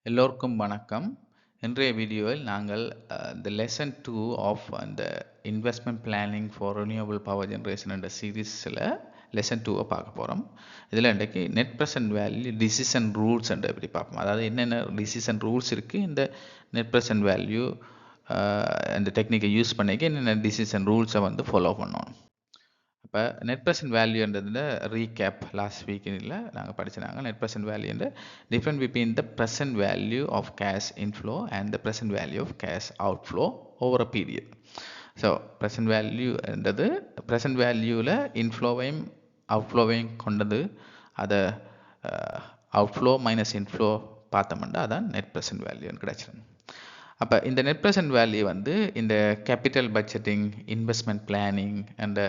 எல்லோருக்கும் வணக்கம். இன்றைய வீடியோவில் நாங்கள் the lesson 2 of the investment planning for renewable power generation என்ற சீரீஸில் lesson 2 பார்க்க போகிறோம். இதில் இன்றைக்கு net present value decision rules என்ற எப்படி பார்ப்போம். அதாவது என்னென்ன decision rules இருக்குது, இந்த net present value இந்த டெக்னிக்கை யூஸ் பண்ணிக்க என்னென்ன decision ரூல்ஸை வந்து ஃபாலோ பண்ணணும். இப்போ நெட் ப்ரெசன்ட் வேல்யூன்றதுல ரீகேப் லாஸ்ட் வீக்கில் நாங்கள் படிச்சினாங்க. நெட் ப்ரெசன்ட் வேல்யூன்ற different between the present value of cash inflow and the present value of cash outflow over a period. So present வேல்யூன்றது ப்ரெசன்ட் வேல்யூவில் இன்ஃப்ளோவையும் அவுட்ஃப்ளோவையும் கொண்டது. அதை அவுட்ஃப்ளோ மைனஸ் இன்ஃப்ளோ பார்த்தோம்னா அதான் நெட் ப்ரெசன்ட் வேல்யூன்னு கிடைச்சிடும். அப்போ இந்த நெட் ப்ரெசன்ட் வேல்யூ வந்து இந்த capital budgeting, investment planning and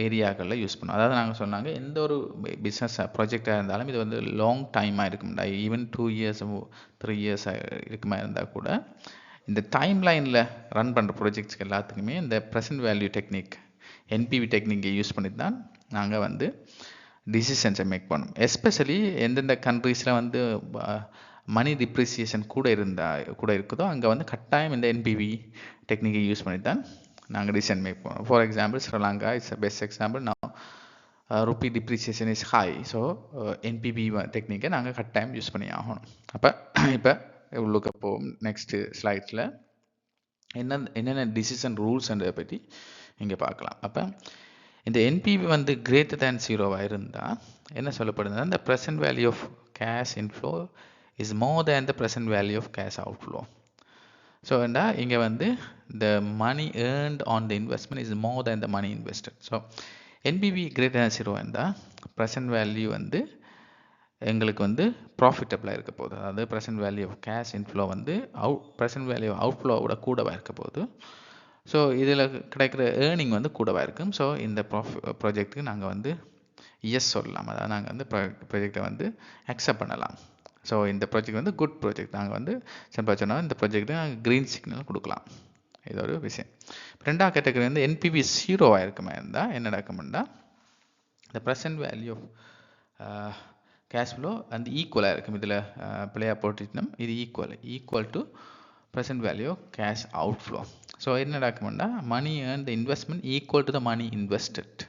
ஏரியாக்களில் யூஸ் பண்ணும். அதாவது நாங்கள் சொன்னாங்க, எந்த ஒரு பிஸ்னஸ் ப்ராஜெக்டாக இருந்தாலும் இது வந்து லாங் டைமாக இருக்கும்டா. ஈவன் 2 years 3 years இருக்குமா இருந்தால் கூட இந்த டைம் லைனில் ரன் பண்ணுற ப்ராஜெக்ட்ஸ்க்கு எல்லாத்துக்குமே இந்த ப்ரெசன்ட் வேல்யூ டெக்னிக், என்பிவி டெக்னிக்கை யூஸ் பண்ணி தான் நாங்கள் வந்து டிசிஷன்ஸை மேக் பண்ணோம். எஸ்பெஷலி எந்தெந்த கண்ட்ரீஸில் வந்து மணி டிப்ரிசியேஷன் கூட இருக்குதோ அங்கே வந்து கட்டாயம் இந்த என்பிவி டெக்னிக்கை யூஸ் பண்ணி தான் நாங்கள் டிசிஷன் மேக் பண்ணுவோம். For example Sri Lanka it's a best example. நான் ருப்பி depreciation is high. So NPV டெக்னிக்கை நாங்கள் கட்டாயம் யூஸ் பண்ணி ஆகணும். அப்போ இப்போ உள்ளுக்கு போவோம். நெக்ஸ்ட்டு ஸ்லைட்ஸில் என்னென்ன டிசிஷன் ரூல்ஸ்ன்றதை பற்றி இங்கே பார்க்கலாம். அப்போ இந்த என்பிபி வந்து கிரேட்டர் தேன் 0 இருந்தால் என்ன சொல்லப்படுதுன்னா, இந்த present value of cash inflow is more than the present value of cash outflow. So இங்கே வந்து the money earned on the investment is more than the money invested. So NPV greater than 0 இருந்தால் present value வந்து எங்களுக்கு வந்து ப்ராஃபிட்டபிளாக இருக்க போகுது. அதாவது present value of cash inflow வந்து ப்ரெசன்ட் வேல்யூ அவுட்ஃப்ளோவோட கூடவாக இருக்க போகுது. ஸோ இதில் கிடைக்கிற ஏர்னிங் வந்து கூடவாக இருக்கும். ஸோ இந்த ப்ராஜெக்ட்டுக்கு நாங்கள் வந்து எஸ் சொல்லலாம். அதாவது நாங்கள் வந்து ப்ராஜெக்டை வந்து அக்செப்ட் பண்ணலாம். ஸோ இந்த ப்ராஜெக்ட் வந்து குட் ப்ராஜெக்ட். நாங்கள் வந்து சிம்பிளாக சொன்னால் இந்த ப்ராஜெக்ட்டு நாங்கள் க்ரீன் சிக்னல் கொடுக்கலாம். இது ஒரு விஷயம். ரெண்டாவது கேட்டகரி வந்து என்பிவி 0 இருக்குமா இருந்தால் என்ன நடக்கும்னா, இந்த present value of cash flow அந்த ஈக்குவலாக இருக்கும். இதில் பிள்ளையாக போட்டுட்டோம், இது equal to present value of cash outflow. So என்ன நடக்கும்னா, money earn the investment equal to the money invested.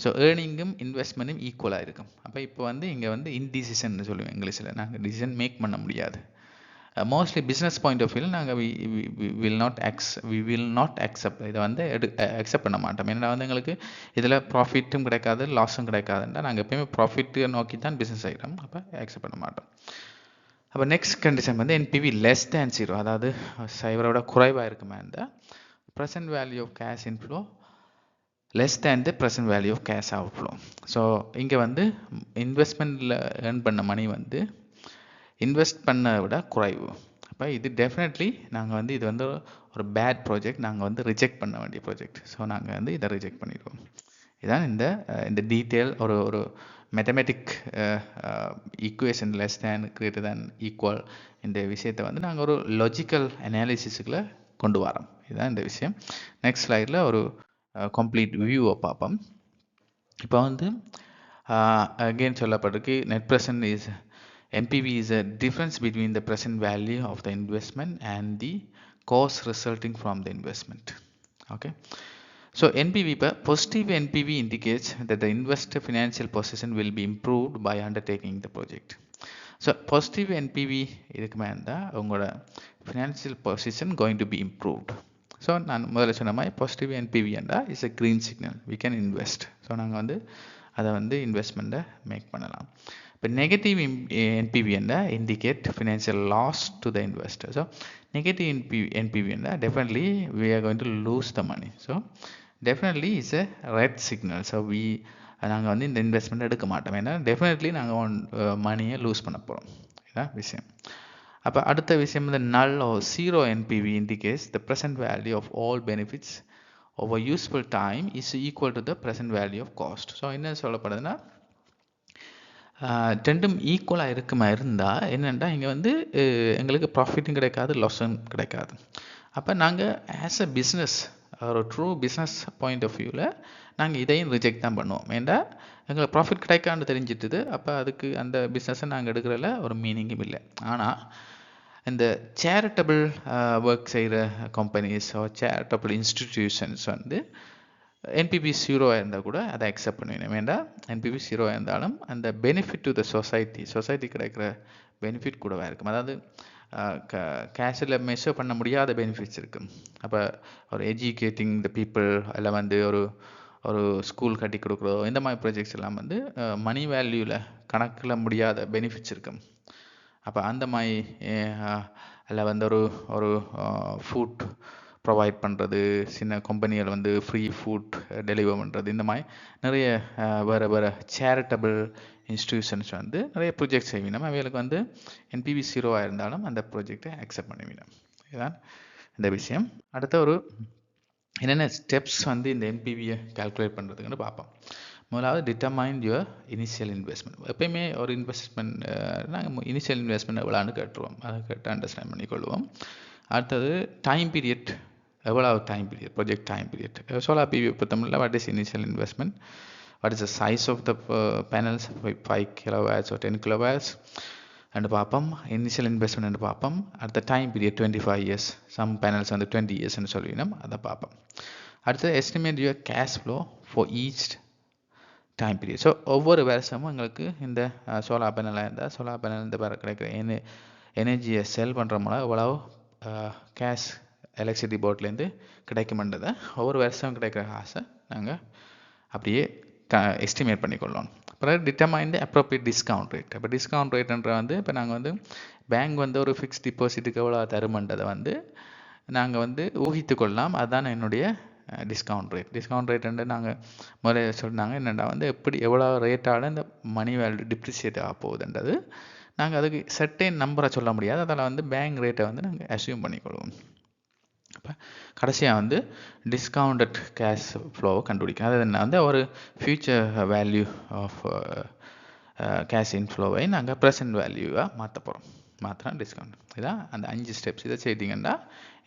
So ஏர்னிங்கும் இன்வெஸ்ட்மெண்ட்டும் ஈக்குவலாக இருக்கும். அப்போ இப்போ வந்து இங்கே வந்து இன்டிசிஷன் சொல்லுவேன் இங்கிலீஷில். நாங்கள் டிசிஷன் மேக் பண்ண முடியாது. மோஸ்ட்லி பிஸ்னஸ் பாயிண்ட் ஆஃப் வியூவில் நாங்கள் வி வில் நாட் அக்செப்ட் இதை வந்து அக்செப்ட் பண்ண மாட்டோம். ஏன்னா வந்து எங்களுக்கு இதில் ப்ராஃபிட்டும் கிடைக்காது, லாஸும் கிடைக்காதுன்றா நாங்கள் எப்பயுமே ப்ராஃபிட்டை நோக்கி தான் பிஸ்னஸ் செய்கிறோம். அப்போ அக்செப்ட் பண்ண மாட்டோம். அப்போ நெக்ஸ்ட் கண்டிஷன் வந்து என்பிவி லெஸ் தேன் 0, அதாவது 0 குறைவாக இருக்குமா இருந்தால் present value of cash inflow less than the present value of cash outflow. So இங்கே வந்து இன்வெஸ்ட்மெண்ட்டில் ஏர்ன் பண்ண மணி வந்து இன்வெஸ்ட் பண்ண விட குறைவு. அப்போ இது டெஃபினெட்லி நாங்கள் வந்து இது வந்து ஒரு பேட் ப்ராஜெக்ட், நாங்கள் வந்து ரிஜெக்ட் பண்ண வேண்டிய ப்ராஜெக்ட். ஸோ நாங்கள் வந்து இதை ரிஜெக்ட் பண்ணிடுவோம். இதுதான் இந்த டீட்டெயில் ஒரு mathematic equation less than greater than equal இந்த விஷயத்தை வந்து நாங்கள் ஒரு லாஜிக்கல் அனாலிசிஸுக்குள்ளே கொண்டு வரோம். இதுதான் இந்த விஷயம். நெக்ஸ்ட் ஸ்லைடில் ஒரு கம்ப்ளீட் வியூவை பார்ப்போம். இப்போ வந்து அகெயின் சொல்லப்பட்டிருக்கு, net present is NPV is a difference between the present value of the investment and the cost resulting from the investment. Okay, so NPV, positive NPV indicates that the investor financial position will be improved by undertaking the project. So positive NPV இருக்குமா இருந்தால் உங்களோட financial position going to be improved. So நான் முதல்ல சொன்ன மாதிரி positive NPV என்றால் is a green signal, we can invest. So நாங்கள் வந்து அதை வந்து இன்வெஸ்ட்மெண்ட்டை மேக் பண்ணலாம். இப்போ நெகட்டிவ் என்பிவி என்றால் indicate financial loss to the investor. So negative NPV என்றால் definitely we are going to lose the money. So definitely it's a red signal. So நாங்கள் வந்து இந்த இன்வெஸ்ட்மெண்ட் எடுக்க மாட்டோம். ஏன்னா டெஃபினெட்லி நாங்கள் மணியை லூஸ் பண்ண போகிறோம். இதுதான் விஷயம். அப்போ அடுத்த விஷயம் வந்து நல் or 0 NPV indicates the present value of all benefits over useful time is equal to the present value of cost. So என்ன சொல்லப்படுதுன்னா, ரெண்டும் ஈக்குவலாக இருக்குமா இருந்தால் என்னென்னா இங்கே வந்து எங்களுக்கு ப்ராஃபிட்டும் கிடைக்காது, லாஸும் கிடைக்காது. அப்போ நாங்கள் ஆஸ் அ பிஸ்னஸ் ஒரு ட்ரூ பிஸ்னஸ் பாயிண்ட் ஆஃப் வியூவில் நாங்கள் இதையும் ரிஜெக்ட் தான் பண்ணுவோம். ஏன்னா எங்களுக்கு ப்ராஃபிட் கிடைக்கான்னு தெரிஞ்சிட்டுது. அப்போ அதுக்கு அந்த பிஸ்னஸை நாங்கள் எடுக்கிறதுல ஒரு மீனிங்கும் இல்லை. ஆனால் இந்த சேரிட்டபிள் ஒர்க் செய்கிற கம்பெனிஸ் சேரிட்டபிள் இன்ஸ்டிடியூஷன்ஸ் வந்து என்பிபி 0 இருந்தால் கூட அதை அக்செப்ட் பண்ணுவேன். வேண்டாம், என்பிபி 0 இருந்தாலும் அந்த பெனிஃபிட் டு த சொசைட்டி கிடைக்கிற பெனிஃபிட் கூடவா இருக்கும். அதாவது கேஷில் மெஷர் பண்ண முடியாத பெனிஃபிட்ஸ் இருக்கும். அப்போ ஒரு எஜுகேட்டிங் த பீப்புள், இல்லை வந்து ஒரு ஸ்கூல் கட்டி கொடுக்குறதோ, இந்த மாதிரி ப்ராஜெக்ட்ஸ் எல்லாம் வந்து மணி வேல்யூவில் கணக்கில் முடியாத பெனிஃபிட்ஸ் இருக்கும். அப்போ அந்த மாதிரி அதில் வந்து ஒரு ஃபுட் ப்ரொவைட் பண்ணுறது, சின்ன கம்பெனிகள் வந்து ஃப்ரீ ஃபுட் டெலிவர் பண்ணுறது, இந்த மாதிரி நிறைய வேறு சேரிட்டபிள் இன்ஸ்டிடியூஷன்ஸ் வந்து நிறைய ப்ரொஜெக்ட் செய்வினோம். அவைகளுக்கு வந்து என்பிவி 0 இருந்தாலும் அந்த ப்ராஜெக்டை அக்செப்ட் பண்ணிவிடும். இதுதான் இந்த விஷயம். அடுத்த என்னென்ன ஸ்டெப்ஸ் வந்து இந்த என்பிவியை கால்குலேட் பண்ணுறதுக்குன்னு பார்ப்போம். முதலாவது டிட்டர்மைன் யுவர் இனிஷியல் இன்வெஸ்ட்மெண்ட். எப்பயுமே ஒரு இன்வெஸ்ட்மெண்ட் நாங்கள் இனிஷியல் இன்வெஸ்ட்மெண்ட் எவ்வளோன்னு கேட்டுருவோம், அதை கேட்டு அண்டர்ஸ்டாண்ட் பண்ணிக்கொள்வோம். அடுத்தது டைம் பீரியட், எவ்வளவு time period, project time period. Solar PV பொறுத்தமில்ல, what is initial investment, what is the size of the panels, 5 kilowatts or 10 kilowatts and பார்ப்போம். இனிஷியல் இன்வெஸ்ட்மெண்ட் பார்ப்போம். அடுத்த time period 25 years, some panels வந்து 20 yearsன்னு சொல்லினோம், அதை பார்ப்போம். அடுத்தது estimate your cash flow for each time period. So ஒவ்வொரு வருஷமும் எங்களுக்கு இந்த சோலார் பேனலாக இருந்தால் சோலார் பேனல் இந்த கிடைக்கிற எனர்ஜியை செல் பண்ணுற மூலம் எவ்வளவு கேஷ் எலக்ட்ரிசிட்டி போர்ட்லேருந்து கிடைக்குமென்றதை ஒவ்வொரு வருஷம் கிடைக்கிற காசை நாங்கள் அப்படியே எஸ்டிமேட் பண்ணிக்கொள்ளணும். அப்புறம் டிட்டர்மைன் தி அப்ரோப்ரியேட் டிஸ்கவுண்ட் ரேட். இப்போ டிஸ்கவுண்ட் ரேட்டுன்ற வந்து இப்போ நாங்கள் வந்து பேங்க் வந்து ஒரு ஃபிக்ஸ்ட் டிபாசிட்டுக்கு எவ்வளோ தருமன்றதை வந்து நாங்கள் வந்து ஊகித்து கொள்ளலாம். அதுதான் என்னுடைய டிஸ்கவுண்ட் ரேட்டுன்னு நாங்கள் முதல்ல சொன்னாங்க. என்னென்னா வந்து எவ்வளோ ரேட்டால் இந்த மணி வேல்யூ டிப்ரிசியேட் ஆக போகுதுன்றது நாங்கள் அதுக்கு சர்டைன் நம்பரை சொல்ல முடியாது. அதில் வந்து பேங்க் ரேட்டை வந்து நாங்கள் அஸ்யூம் பண்ணிக்கொள்வோம். இப்போ கடைசியாக வந்து டிஸ்கவுண்டட் கேஷ் ஃப்ளோவை கண்டுபிடிக்கும். அது என்ன வந்து ஒரு ஃபியூச்சர் வேல்யூ ஆஃப் கேஷ் இன்ஃப்ளோவை நாங்கள் ப்ரெசன்ட் வேல்யூவாக மாற்றினா டிஸ்கவுண்ட். இதான் அந்த 5 ஸ்டெப்ஸ். இதை செய்தீங்கன்னா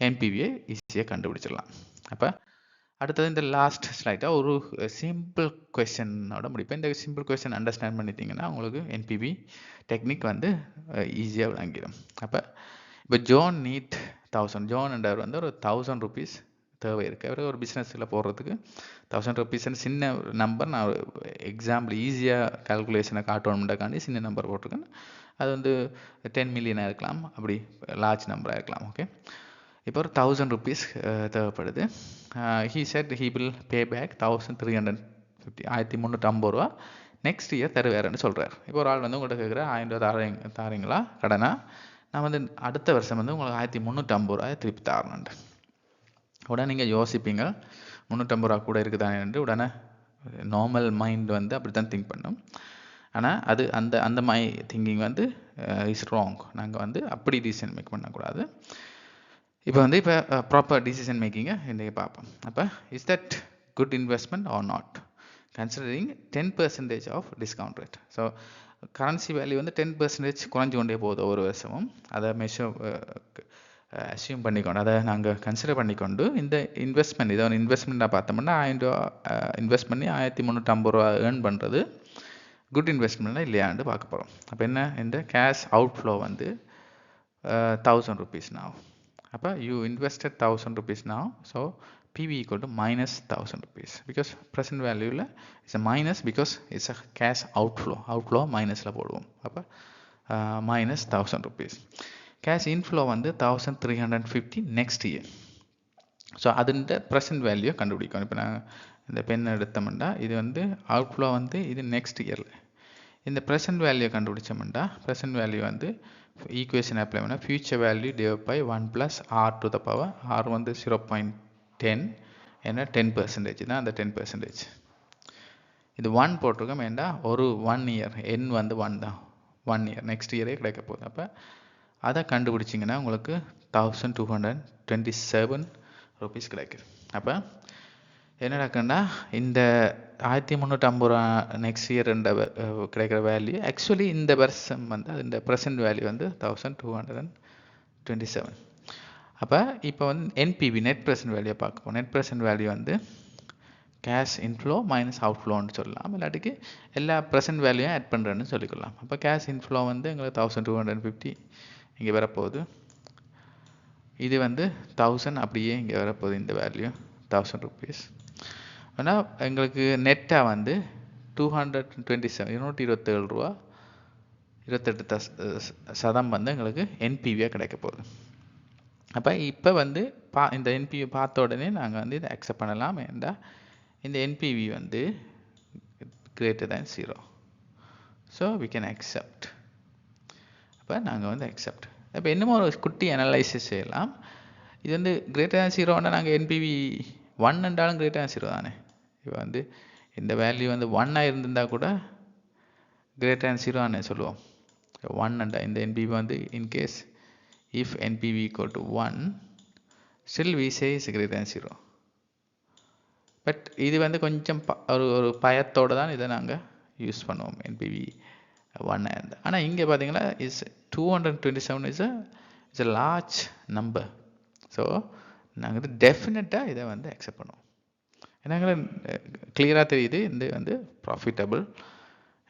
என்பிவியை ஈஸியாக கண்டுபிடிச்சிடலாம். அப்போ அடுத்தது இந்த லாஸ்ட் ஸ்லைட்டாக ஒரு சிம்பிள் கொஸ்டினோட முடிப்பேன். இந்த சிம்பிள் கொஸ்டின் அண்டர்ஸ்டாண்ட் பண்ணிட்டீங்கன்னா உங்களுக்கு என்பிவி டெக்னிக் வந்து ஈஸியாக விளங்கிடும். அப்போ இப்போ ஜோன் நீட் 1000, ஜோன் என்றவர் வந்து ஒரு 1000 rupees தேவை இருக்குது. அவர் ஒரு பிஸ்னஸில் போடுறதுக்கு 1000 rupeesன்னு சின்ன நம்பர், நான் எக்ஸாம்பிள் ஈஸியாக கால்குலேஷனை காட்டணும்ன்றக்காண்டி சின்ன நம்பர் போட்டிருக்கேன். அது வந்து 10 million இருக்கலாம், அப்படி லார்ஜ் நம்பராக இருக்கலாம். ஓகே, இப்போ ஒரு 1000 rupees தேவைப்படுது. He said he will pay back 1350, 1350 ரூபா நெக்ஸ்ட் இயர் தருவாருன்னு சொல்கிறார். இப்போ ஒரு ஆள் வந்து உங்கள்கிட்ட கேட்குற 1000 ரூபா தாரீங்களா கடனா, நான் வந்து அடுத்த வருஷம் வந்து உங்களுக்கு 1350 ரூபாய் திருப்பி தரணுன்ட்டு. உடனே நீங்கள் யோசிப்பீங்க 350 ரூபா கூட இருக்குதானேன்ட்டு. உடனே நார்மல் மைண்ட் வந்து அப்படி தான் திங்க் பண்ணும். ஆனால் அது அந்த மை திங்கிங் வந்து இஸ் ராங். நாங்கள் வந்து அப்படி டிசிஷன் மேக் பண்ணக்கூடாது. இப்போ ப்ராப்பர் டிசிஷன் மேக்கிங்கை இன்றைக்கி பார்ப்போம். அப்போ is that good investment or not, considering 10% of discount rate. So currency value வந்து 10% குறைஞ்சு கொண்டே போகுது ஒவ்வொரு வருஷமும். அதை அஸ்யூம் பண்ணிக்கொண்டு, அதை நாங்கள் கன்சிடர் பண்ணிக்கொண்டு இந்த இன்வெஸ்ட்மெண்ட், இதை ஒரு இன்வெஸ்ட்மெண்ட்டாக பார்த்தோம்னா 1000 ரூபா இன்வெஸ்ட் பண்ணி 1350 ரூபா ஏர்ன் பண்ணுறது குட் இன்வெஸ்ட்மெண்ட்டாக இல்லையான்னு பார்க்க போகிறோம். அப்போ என்ன, இந்த கேஷ் அவுட்ஃப்ளோ வந்து 1000 rupees now. அப்போ you invested 1000 rupees now, so PV equal to minus 1000 rupees, because present value is a minus because it's a cash outflow minusல போடுவோம். அப்போ minus 1000 rupees. cash inflow வந்து 1350 next year. ஸோ அதுன்ற present value கண்டுபிடிக்கும். இப்போ நான் இந்த pen எடுத்தோம்னா இது வந்து அவுட்ஃப்ளோ வந்து இது நெக்ஸ்ட் இயரில். இந்த ப்ரெசன்ட் வேல்யூ கண்டுபிடிச்சோம்னா ப்ரெசன்ட் வேல்யூ வந்து ஈக்குவேஷன் அப்ளை பண்ணால் future value divide by 1 + r to the power r வந்து 0.10, ஏன்னா 10% தான் அந்த 10%. இது 1 போட்டிருக்கோம், ஏன்னா ஒரு 1 year n வந்து 1 தான், 1 year நெக்ஸ்ட் இயரே கிடைக்க போகுது. அப்போ அதை கண்டுபிடிச்சிங்கன்னா உங்களுக்கு 1227 rupees கிடைக்குது. அப்போ என்ன நடக்குன்னா இந்த 1350 ரூபா நெக்ஸ்ட் இயர் கிடைக்கிற வேல்யூ ஆக்சுவலி இந்த வருஷம் வந்து இந்த ப்ரெசன்ட் வேல்யூ வந்து 1227. அப்போ இப்போ வந்து என்பிவி நெட் ப்ரெசன்ட் வேல்யூ பார்க்க போகிறோம். நெட் ப்ரெசன்ட் வேல்யூ வந்து கேஷ் இன்ஃப்ளோ மைனஸ் அவுட்ஃப்ளோன்னு சொல்லலாம். இல்லாட்டிக்கு எல்லா ப்ரெசன்ட் வேல்யூயும் ஆட் பண்ணுறேன்னு சொல்லிக்கலாம். அப்போ கேஷ் இன்ஃப்ளோ வந்து எங்களுக்கு 1250 இங்கே வரப்போகுது. இது வந்து 1000 அப்படியே இங்கே வரப்போகுது, இந்த வேல்யூ 1000 ருபீஸ். ஆனால் எங்களுக்கு நெட்டாக வந்து 227 227 ரூபா 28% வந்து எங்களுக்கு என்பிவியாக கிடைக்க போகுது. அப்போ இப்போ வந்து இந்த என்பிவி பார்த்த உடனே நாங்கள் வந்து இதை அக்செப்ட் பண்ணலாம். ஏன்டா இந்த என்பிவி வந்து greater than 0. So we can accept. அப்போ நாங்கள் வந்து அக்செப்ட். இப்போ என்னமோ ஒரு குட்டி அனலைசிஸ் செய்யலாம். இது வந்து greater than 0ன்னா நாங்கள் என்பிவி 1 என்றாலும் greater than 0 தானே. இப்போ வந்து இந்த வேல்யூ வந்து 1 இருந்திருந்தால் கூட greater than 0ன்னு சொல்லுவோம். 1 என்றால் இந்த என்பிவி வந்து in case if NPV equal to 1, still we say is greater than 0. But இது வந்து கொஞ்சம் ஒரு பயத்தோடு தான் இதை நாங்கள் யூஸ் பண்ணுவோம், NPV 1 இருந்தால். ஆனால் இங்கே பார்த்தீங்கன்னா is 227 is a large number. So நாங்கள் வந்து டெஃபினட்டாக இதை வந்து அக்செப்ட் பண்ணுவோம். ஏன்னா கிளியராக தெரியுது இந்த வந்து ப்ராஃபிட்டபிள்.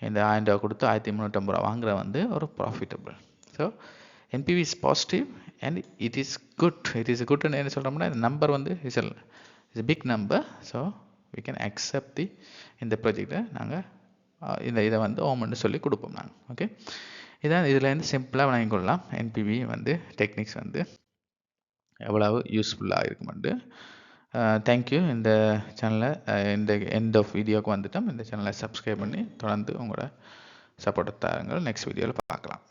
இந்த 1000 ரூபா கொடுத்து 1350 ரூபா வாங்குற வந்து ஒரு profitable. So NPV is positive and it is good. It is good ன்னு என்ன சொல்கிறோம்னா இந்த நம்பர் வந்து is a big number. So we can accept இந்த ப்ராஜெக்டை நாங்கள் இதை வந்து ஓமன்னு சொல்லி கொடுப்போம் நாங்கள். ஓகே, இதான் இதில் வந்து சிம்பிளாக வாங்கி கொள்ளலாம். NPV வந்து டெக்னிக்ஸ் வந்து எவ்வளவு யூஸ்ஃபுல்லாக இருக்குமெண்டு. தேங்க்யூ. இந்த சேனலை இந்த எண்ட் ஆஃப் வீடியோவுக்கு வந்துட்டோம். இந்த சேனலை சப்ஸ்கிரைப் பண்ணி தொடர்ந்து உங்களோட சப்போர்ட்டை தாருங்கள். நெக்ஸ்ட் வீடியோவில் பார்க்கலாம்.